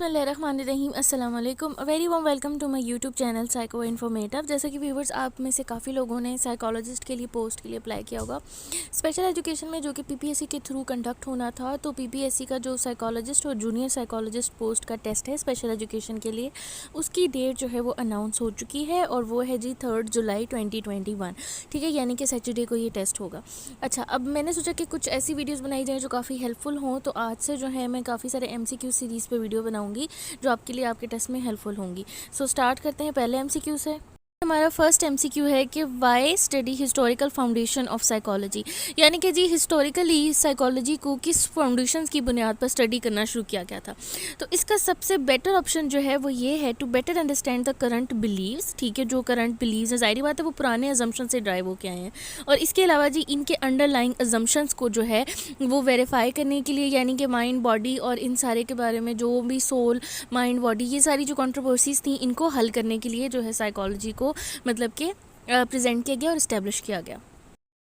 बिस्मिल्लाहिर्रहमानिर्रहीम अस्सलाम वालेकुम। Very warm welcome to my YouTube channel Psycho Informative. जैसे कि व्यूवर्स, आप में से काफ़ी लोगों ने साइकोलॉजिस्ट के लिए पोस्ट के लिए अप्लाई किया होगा स्पेशल एजुकेशन में, जो कि पीपीएससी के थ्रू कंडक्ट होना था। तो पीपीएससी का जो साइकोलॉजिस्ट और जूनियर साइकोलॉजिस्ट पोस्ट का टेस्ट है स्पेशल एजुकेशन के लिए, उसकी डेट जो है वो अनाउंस हो चुकी है और वो है जी 3 जुलाई 2021। ठीक है, यानी कि सैटरडे को ये टेस्ट होगा। अच्छा, अब मैंने सोचा कि कुछ ऐसी वीडियोज़ बनाई जाए जो काफ़ी हेल्पफुल हों। तो आज से जो है मैं काफ़ी सारे एमसीक्यू सीरीज़ पे वीडियो बनाऊंगी जो आपके लिए आपके टेस्ट में हेल्पफुल होंगी। सो स्टार्ट करते हैं पहले एमसीक्यू से। हमारा फर्स्ट एमसीक्यू है कि why study historical foundation of psychology, यानी कि जी हिस्टोरिकली साइकोलॉजी को किस फाउंडेशंस की बुनियाद पर स्टडी करना शुरू किया गया था। तो इसका सबसे बेटर ऑप्शन जो है वो ये है to better understand the current beliefs. ठीक है, जो करंट बिलीव्स है, जाहिर बात है वो पुराने अजम्पशन से ड्राइव होके आए हैं। और इसके अलावा जी इनके अंडरलाइंग अजम्पशंस को जो है वो वेरीफाई करने के लिए, यानी कि माइंड बॉडी और इन सारे के बारे में, जो भी सोल माइंड बॉडी, ये सारी जो कंट्रोवर्सीज थी, इनको हल करने के लिए जो है साइकोलॉजी को मतलब कि प्रेजेंट किया गया और इस्टेब्लिश किया गया।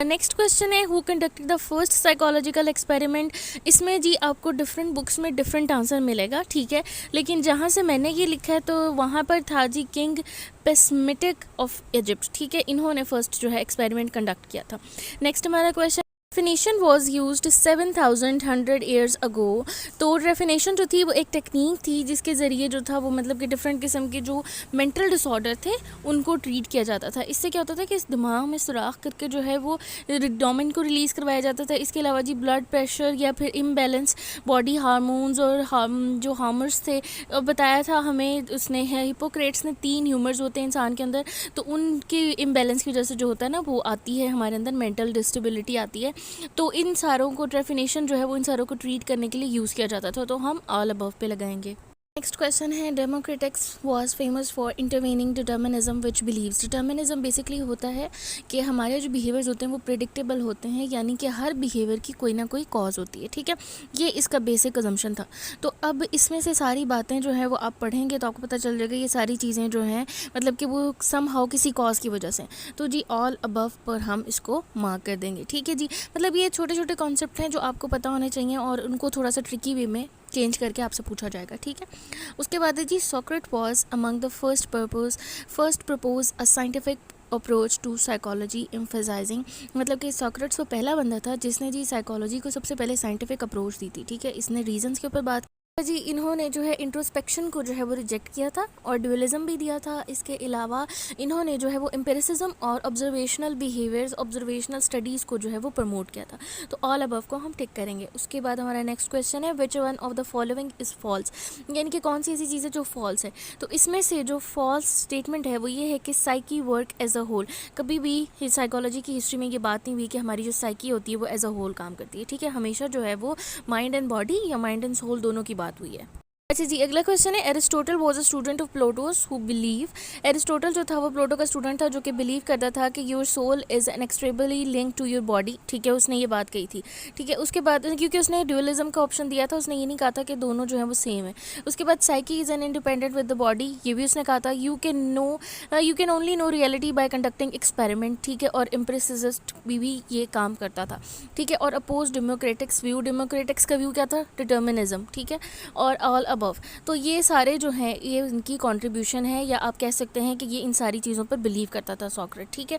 नेक्स्ट क्वेश्चन है who conducted the first psychological experiment. इसमें जी आपको डिफरेंट बुक्स में डिफरेंट आंसर मिलेगा। ठीक है, लेकिन जहाँ से मैंने ये लिखा है तो वहाँ पर था जी किंग पेसमेटिक ऑफ इजिप्ट। ठीक है, इन्होंने फर्स्ट जो है एक्सपेरिमेंट कंडक्ट किया था। नेक्स्ट हमारा question, refination was used 7100 years ago. तो रेफिनेशन जो थी वो एक टेक्निक थी जिसके ज़रिए जो था वो मतलब कि डिफरेंट किस्म के जो मेंटल डिसऑर्डर थे उनको ट्रीट किया जाता था। इससे क्या होता था कि इस दिमाग में सुराख करके जो है वो डोपामिन को रिलीज़ करवाया जाता था। इसके अलावा जी ब्लड प्रेशर या फिर इम्बैलेंस बॉडी हार्मोन्स और जो हार्मर्स थे, बताया था हमें उसने, हिपोक्रेट्स ने 3 ह्यूमर्स होते हैं इंसान के अंदर, तो उनके इम्बैलेंस की वजह से जो होता है ना वो आती है हमारे अंदर मेंटल डिस्टेबिलिटी आती है। तो इन सारों को ट्रेफिनेशन जो है वो इन सारों को ट्रीट करने के लिए यूज़ किया जाता था। तो हम ऑल अबव पे लगाएंगे। नेक्स्ट क्वेश्चन है Democritus was famous for intervening determinism which believes. Determinism basically होता है कि हमारे जो बिहेवियर्स होते हैं वो प्रिडिक्टेबल होते हैं, यानी कि हर बिहेवियर की कोई ना कोई कॉज होती है। ठीक है, ये इसका बेसिक अजम्पशन था। तो अब इसमें से सारी बातें जो है वो आप पढ़ेंगे तो आपको पता चल जाएगा ये सारी चीज़ें जो हैं मतलब कि वो समहाउ किसी कॉज की वजह से। तो जी ऑल अबव पर हम इसको मार्क कर देंगे। ठीक है जी, मतलब ये छोटे छोटे कॉन्सेप्ट हैं जो आपको पता होने चाहिए और उनको थोड़ा सा ट्रिकी वे में चेंज करके आपसे पूछा जाएगा। ठीक है, उसके बाद है जी Socrates was among the first propose a scientific approach to psychology emphasising. मतलब कि सोक्रेट्स वो पहला बंदा था जिसने जी साइकोलॉजी को सबसे पहले साइंटिफिक अप्रोच दी थी। ठीक है, इसने रीजंस के ऊपर बात जी, इन्होंने जो है इंट्रोस्पेक्शन को जो है वो रिजेक्ट किया था और ड्यूअलिज्म भी दिया था। इसके अलावा इन्होंने जो है वो एम्पिरिसिज्म और ऑब्जर्वेशनल बिहेवियर्स, ऑब्जर्वेशनल स्टडीज़ को जो है वो प्रमोट किया था। तो ऑल अबव को हम टिक करेंगे। उसके बाद हमारा नेक्स्ट क्वेश्चन है which one of the following is false, यानी कि कौन सी ऐसी चीज़ है जो फॉल्स है। तो इसमें से जो फॉल्स स्टेटमेंट है वो ये है कि psyche work as a whole. कभी भी साइकोलॉजी की हिस्ट्री में ये बात नहीं हुई कि हमारी जो साइकी होती है वो एज अ होल काम करती है। ठीक है, हमेशा जो है वो माइंड एंड बॉडी या माइंड एंड सोल दोनों की बात हुई है। अच्छा जी, अगला क्वेश्चन है Aristotle was a student of Plato's who believe. Aristotle जो था वो प्लोटो का स्टूडेंट था जो कि बिलीव करता था कि your soul is inextricably link to your body. ठीक है, उसने ये बात कही थी। ठीक है, उसके बाद क्योंकि उसने ड्यूअलिज्म का ऑप्शन दिया था, उसने ये नहीं कहा था कि दोनों जो है वो सेम है। उसके बाद psyche is an independent with the body, ये भी उसने कहा था। You can only know reality by conducting experiment. ठीक है, और इम्प्रेसिस्ट भी ये काम करता था। ठीक है, और अपोज डेमोक्रेटिक्स व्यू, डेमोक्रेटिक्स का व्यू क्या था, डिटर्मिनिज्म। ठीक है, और ऑल अबव। तो ये सारे जो हैं ये इनकी कंट्रीब्यूशन है, या आप कह सकते हैं कि ये इन सारी चीज़ों पर बिलीव करता था सोक्रेट। ठीक है,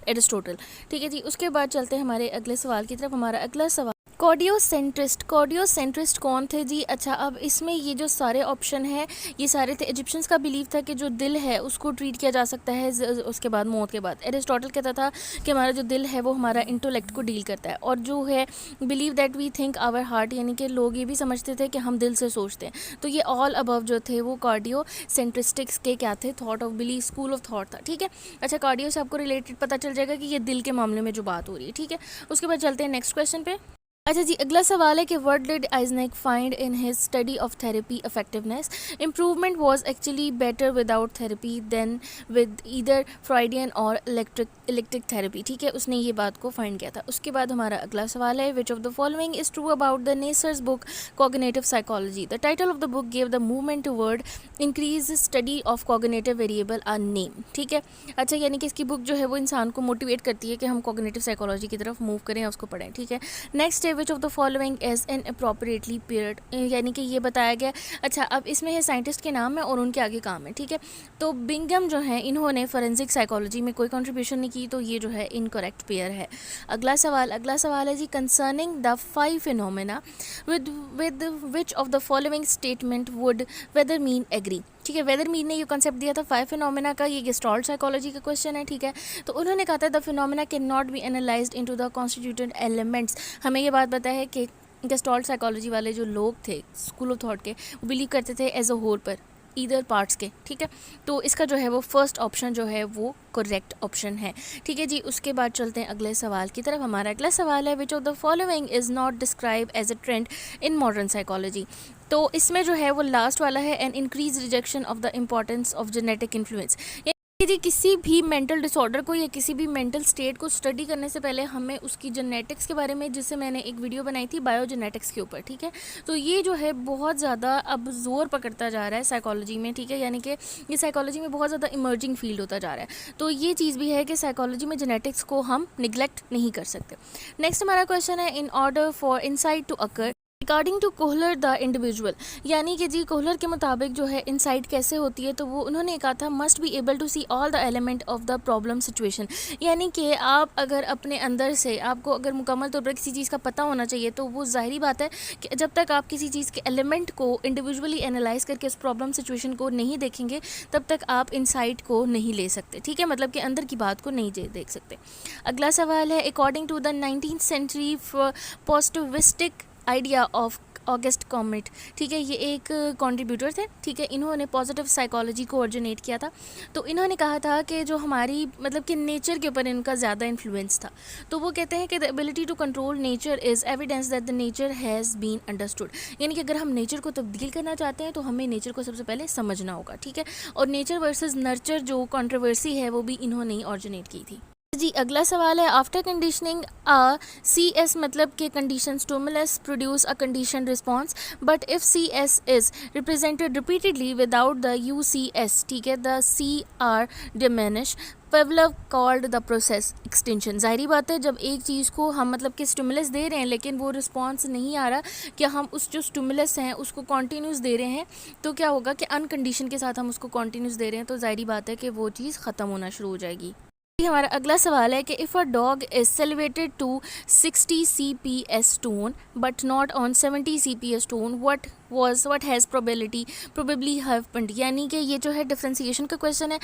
एरिस्टोटल। ठीक है जी, उसके बाद चलते हैं हमारे अगले सवाल की तरफ। हमारा अगला सवाल, कॉर्डियोसेंट्रिस्ट कौन थे जी। अच्छा, अब इसमें ये जो सारे ऑप्शन है ये सारे थे। इजिप्शियंस का बिलीव था कि जो दिल है उसको ट्रीट किया जा सकता है उसके बाद, मौत के बाद। एरिस्टोटल कहता था कि हमारा जो दिल है वो हमारा इंटेलेक्ट को डील करता है। और जो है believe that we think our heart, यानी कि लोग ये भी समझते थे कि हम दिल से सोचते हैं। तो ये ऑल अबव जो थे वो कार्डियोसेंट्रिस्टिक्स के क्या थे, thought of believe, school of thought था। ठीक है, अच्छा कार्डियो से आपको रिलेटेड पता चल जाएगा कि ये दिल के मामले में जो बात हो रही है। ठीक है, उसके बाद चलते हैं नेक्स्ट क्वेश्चन पे। अच्छा जी, अगला सवाल है कि what did Eysenck find in his study of therapy effectiveness. Improvement was actually better without therapy than with either Freudian और इलेक्ट्रिक थेरेपी। ठीक है, उसने ये बात को फाइंड किया था। उसके बाद हमारा अगला सवाल है which of the following is true about the Neisser's book cognitive psychology. The title of the book give the movement toward increase study of cognitive variable are name. ठीक है, अच्छा यानी कि इसकी बुक जो है वो इंसान को मोटिवेट करती है कि हम कॉग्निटिव साइकोलॉजी की तरफ मूव करें, उसको पढ़ें। ठीक है, नेक्स्ट है which of the following is inappropriately paired, यानी कि ये बताया गया। अच्छा, अब इसमें है साइंटिस्ट के नाम है और उनके आगे काम है, ठीक है। तो बिंगम जो है इन्होंने फॉरेंसिक साइकोलॉजी में कोई कंट्रीब्यूशन नहीं की, तो ये जो है इनकरेक्ट पेयर है। अगला सवाल है जी, concerning the 5 phenomena with which of the following statement would वेदर मीन एग्री, ठीक है। वेदर मीन ने ये कॉन्सेप्ट दिया था 5 फिनोमेना का, ये गेस्टाल्ट साइकोलॉजी का क्वेश्चन है, ठीक है। तो उन्होंने कहा था the phenomena can not be analysed into the constituted elements. हमें ये बात बताया है कि गेस्टाल्ट साइकोलॉजी वाले जो लोग थे स्कूल ऑफ थॉट के, वो बिलीव करते थे एज अ होल पर, ईदर पार्ट्स के, ठीक है। तो इसका जो है वो फर्स्ट ऑप्शन जो है वो करेक्ट ऑप्शन है, ठीक है जी। उसके बाद चलते हैं अगले सवाल की तरफ। हमारा अगला सवाल है which of the following is not describe as a trend in modern psychology. तो इसमें जो है वो लास्ट वाला है, an increase rejection of the importance of genetic influence. यदि किसी भी मेंटल डिसऑर्डर को या किसी भी मेंटल स्टेट को स्टडी करने से पहले हमें उसकी जेनेटिक्स के बारे में, जिससे मैंने एक वीडियो बनाई थी बायोजेनेटिक्स के ऊपर, ठीक है। तो ये जो है बहुत ज़्यादा अब जोर पकड़ता जा रहा है साइकोलॉजी में, ठीक है, यानी कि ये साइकोलॉजी में बहुत ज़्यादा इमर्जिंग फील्ड होता जा रहा है। तो ये चीज़ भी है कि साइकोलॉजी में जेनेटिक्स को हम निगलेक्ट नहीं कर सकते। नेक्स्ट हमारा क्वेश्चन है, in order for insight to occur according to Kohler the individual, यानी कि जी कोहलर के मुताबिक जो है इनसाइट कैसे होती है, तो वो उन्होंने कहा था must be able to see all the element of the problem situation. यानी कि आप अगर अपने अंदर से, आपको अगर मुकम्मल तौर पर किसी चीज़ का पता होना चाहिए, तो वो ज़ाहिरी बात है कि जब तक आप किसी चीज़ के एलिमेंट को इंडिविजुअली एनालाइज करके उस प्रॉब्लम सिचुएशन को नहीं देखेंगे, तब तक आप इनसाइट को नहीं ले सकते, ठीक है, मतलब कि अंदर की बात को नहीं देख सकते। अगला सवाल है, according to the 19th century positivistic idea of August Comte, ठीक है, ये एक कंट्रीब्यूटर थे, ठीक है। इन्होंने पॉजिटिव साइकोलॉजी को ओरिजिनेट किया था। तो इन्होंने कहा था कि जो हमारी मतलब कि नेचर के ऊपर इनका ज़्यादा इन्फ्लुएंस था। तो वो कहते हैं कि the ability to control nature is evidence that the nature has been understood, यानी कि अगर हम नेचर को तब्दील करना चाहते हैं तो हमें नेचर को सबसे पहले समझना होगा, ठीक है। और नेचर वर्सेस नर्चर जो कंट्रोवर्सी है वो भी इन्होंने ही ओरिजिनेट की थी जी। अगला सवाल है, आफ्टर कंडीशनिंग सी एस मतलब कि condition stimulus produce a condition response, but if C S is represented repeatedly without the U C S, ठीक है, the C R diminish, Pavlov called the process extension. ज़ाहिरी बात है, जब एक चीज़ को हम मतलब कि स्टिमुलस दे रहे हैं लेकिन वो रिस्पॉन्स नहीं आ रहा, कि हम उस जो स्टिमुलस हैं उसको कॉन्टीन्यूस दे रहे हैं, तो क्या होगा कि अनकंडीशन के साथ हम उसको कॉन्टीन्यूस दे रहे हैं, तो ज़ाहिरी बात है कि वो चीज़ ख़त्म होना शुरू हो जाएगी। हमारा अगला सवाल है कि if a dog is celebrated to 60 CPS tone but not on 70 CPS tone, what has probably happened, यानी कि ये जो है डिफ्रेंसिएशन का क्वेश्चन है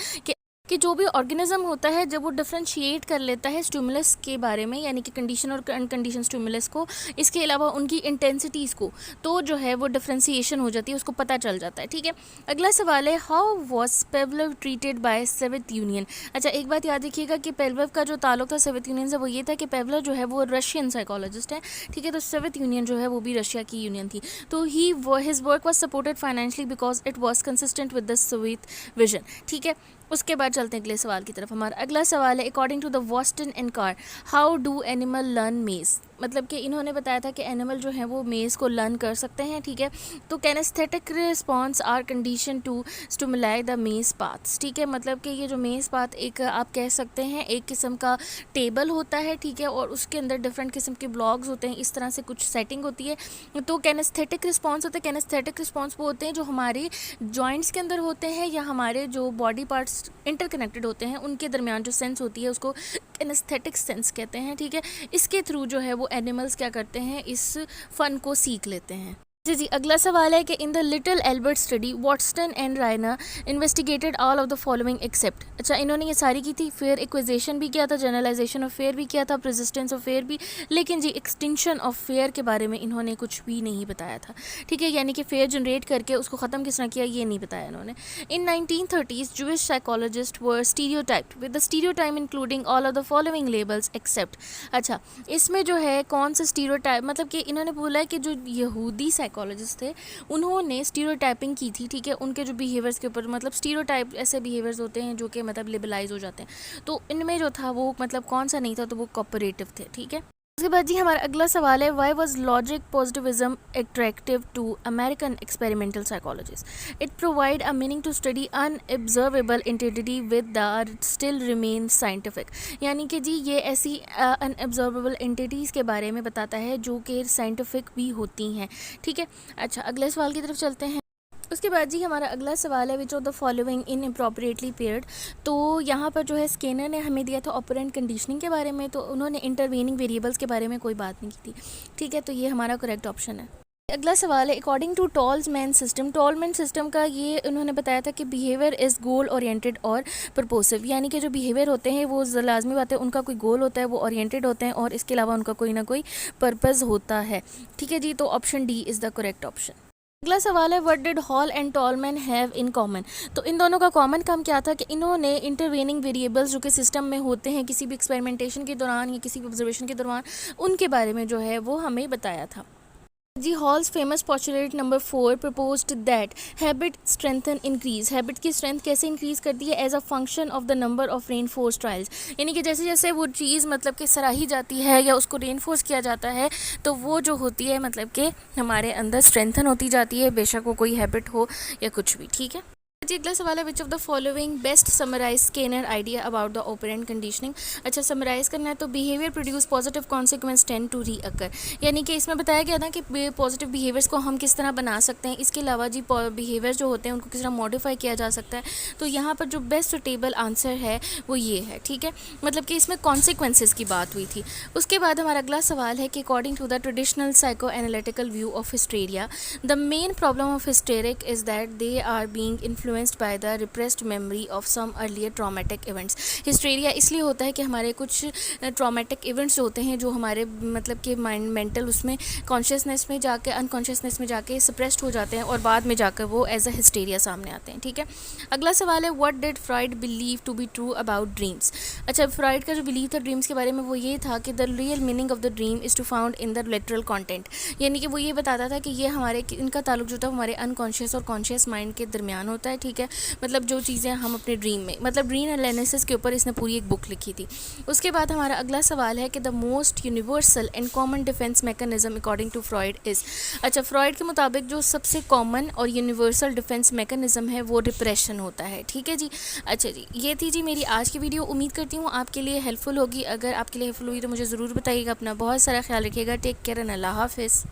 कि जो भी ऑर्गेनिज्म होता है जब वो डिफ्रेंशिएट कर लेता है स्टिमुलस के बारे में, यानी कि कंडीशन और अनकंडीशन स्टिमुलस को, इसके अलावा उनकी इंटेंसिटीज़ को, तो जो है वो डिफ्रेंसिएशन हो जाती है, उसको पता चल जाता है, ठीक है। अगला सवाल है, how was पेवलव treated by Soviet union. अच्छा, एक बात याद रखिएगा कि पेवलव का जो ताल्लुक था सोवियत यूनियन से वो ये था कि पेवलव जो है वो रशियन साइकोलॉजिस्ट है, ठीक है। तो सोवियत यूनियन जो है वो भी रशिया की यूनियन थी। तो his work was supported financially because it was consistent with the Soviet vision, ठीक है। उसके बाद चलते हैं अगले सवाल की तरफ। हमारा अगला सवाल है, अकॉर्डिंग टू द वॉस्टन and Carr, how do animal learn maze, मतलब कि इन्होंने बताया था कि एनिमल जो है वो मेज़ को लर्न कर सकते हैं, ठीक है। तो kinaesthetic response are condition to stimuli the maze paths, ठीक है, मतलब कि ये जो मेज़ पाथ एक आप कह सकते हैं एक किस्म का टेबल होता है, ठीक है, और उसके अंदर डिफरेंट किस्म के ब्लॉक्स होते हैं, इस तरह से कुछ सेटिंग होती है। तो कैनेस्थेटिक रिस्पॉन्स होते हैं, कैनेस्थेटिक रिस्पॉन्स वो होते हैं जो हमारे जॉइंट्स के अंदर होते हैं या हमारे जो बॉडी पार्ट्स इंटरकनेक्टेड होते हैं उनके दरमियान जो सेंस होती है उसको कैनेस्थेटिक सेंस कहते हैं, ठीक है। इसके थ्रू जो है वो एनिमल्स क्या करते हैं, इस फन को सीख लेते हैं। जी। अगला सवाल है कि in the little Albert study Watson and राइना investigated all of the following except. अच्छा, इन्होंने ये सारी की थी, फेयर इक्वेजेशन भी किया था, जनरलाइजेशन ऑफ फेयर भी किया था, प्रेसिस्टेंस ऑफ फेयर भी, लेकिन जी एक्सटिंक्शन ऑफ फेयर के बारे में इन्होंने कुछ भी नहीं बताया था, ठीक है, यानी कि फेयर जनरेट करके उसको ख़त्म किस तरह किया ये नहीं बताया इन्होंने। In 1930s Jewish psychologist were stereotyped with the stereotype including all of the following labels except. अच्छा, इसमें जो है कौन सा स्टीरियोटाइप, मतलब कि इन्होंने बोला है कि जो यहूदी साइकोलॉजिस्ट थे उन्होंने स्टीरियोटाइपिंग की थी, ठीक है, उनके जो बिहेवियर्स के ऊपर, मतलब स्टीरियोटाइप ऐसे बिहेवियर्स होते हैं जो कि मतलब लिबरलाइज हो जाते हैं, तो इनमें जो था वो मतलब कौन सा नहीं था, तो वो कोऑपरेटिव थे, ठीक है। उसके बाद जी हमारा अगला सवाल है, why was logic positivism attractive to American experimental psychologist? It provide a meaning to study unobservable entity with the still remain scientific. यानी कि जी ये ऐसी अनऑब्जर्वेबल एंटिटीज़ के बारे में बताता है जो कि साइंटिफिक भी होती हैं। ठीक है, अच्छा अगले सवाल की तरफ चलते हैं। उसके बाद जी हमारा अगला सवाल है, which of the following in appropriately paired. तो यहाँ पर जो है स्किनर ने हमें दिया था ऑपरेंट कंडीशनिंग के बारे में, तो उन्होंने इंटरवेनिंग वेरिएबल्स के बारे में कोई बात नहीं की थी। ठीक है, तो ये हमारा करेक्ट ऑप्शन है। अगला सवाल है, according to Tolman's system, Tolman system का ये उन्होंने बताया था कि बिहेवियर इज़ गोल ओरिएंटेड और प्रपोसिव। यानी कि जो बिहेवियर होते हैं वो लाजमी बात है, उनका कोई गोल होता है, वो ओरिएंटेड होते हैं और इसके अलावा उनका कोई ना कोई पर्पज़ होता है। ठीक है जी, तो option D is the correct option. अगला सवाल है, what did hall and tall man have in common. तो इन दोनों का कॉमन काम क्या था कि इन्होंने इंटरवेनिंग वेरिएबल्स जो कि सिस्टम में होते हैं किसी भी एक्सपेरिमेंटेशन के दौरान या किसी भी ऑब्जर्वेशन के दौरान, उनके बारे में जो है वो हमें बताया था। जी Hull's famous postulate number 4 proposed that habit strength increase. Habit की स्ट्रेंथ कैसे इंक्रीज करती है? As a function of the number of reinforce trials. यानी कि जैसे जैसे वो चीज़ मतलब कि सराही जाती है या उसको रेनफोर्स किया जाता है, तो वो जो होती है मतलब कि हमारे अंदर स्ट्रेंथन होती जाती है, बेशक वो कोई हैबिट हो या कुछ भी। ठीक है जी, अगला सवाल है, which of the following best summarise Skinner idea about the operant conditioning. अच्छा समराइज करना है तो behaviour produce positive consequence tend to recur. यानी कि इसमें बताया गया था कि पॉजिटिव बिहेवियर्स को हम किस तरह बना सकते हैं, इसके अलावा जी बिहेवियर जो होते हैं उनको किस तरह मॉडिफाई किया जा सकता है। तो यहाँ पर जो बेस्ट सुटेबल आंसर है वो ये है। ठीक है, मतलब कि इसमें कॉन्सिक्वेंसेज की बात हुई थी। उसके बाद हमारा अगला सवाल है कि according to the traditional psycho analytical view of hysteria, the main problem of hysteric is that they are being influenced by the repressed memory of some earlier traumatic events. Hysteria इसलिए होता है कि हमारे कुछ ट्रॉमेटिक इवेंट्स होते हैं जो हमारे मतलब कि माइंड मेंटल उसमें कॉन्शियसनेस में जाके अनकॉन्शियसनेस में जाके सप्रेस्ड हो जाते हैं और बाद में जाकर वो एज अ हिस्टेरिया सामने आते हैं। ठीक है, अगला सवाल है, what did Freud believe to be true about dreams. अच्छा फ्रॉइड का जो बिलीव था ड्रीम्स के बारे में वो ये था कि the real meaning of the dream is to found in the literal content. यानी कि वो ये बताता था कि ये हमारे इनका ताल्लुक जो था हमारे अनकॉन्शियस और कॉन्शियस माइंड के दरमियान होता है। ठीक है, मतलब जो चीज़ें हम अपने ड्रीम में मतलब ड्रीम एनालिसिस के ऊपर इसने पूरी एक बुक लिखी थी। उसके बाद हमारा अगला सवाल है कि the most universal and common defence mechanism according to Freud is. अच्छा फ्रॉइड के मुताबिक जो सबसे कॉमन और यूनिवर्सल डिफेंस मैकेनिज्म है वो डिप्रेशन होता है। ठीक है जी, अच्छा जी ये थी जी मेरी आज की वीडियो। उम्मीद करती हूँ आपके लिए हेल्पफुल होगी। अगर आपके लिए हेल्पफुल हुई तो मुझे ज़रूर बताइएगा। अपना बहुत सारा ख्याल रखिएगा। टेक केयर एंड अल्लाह हाफिज़।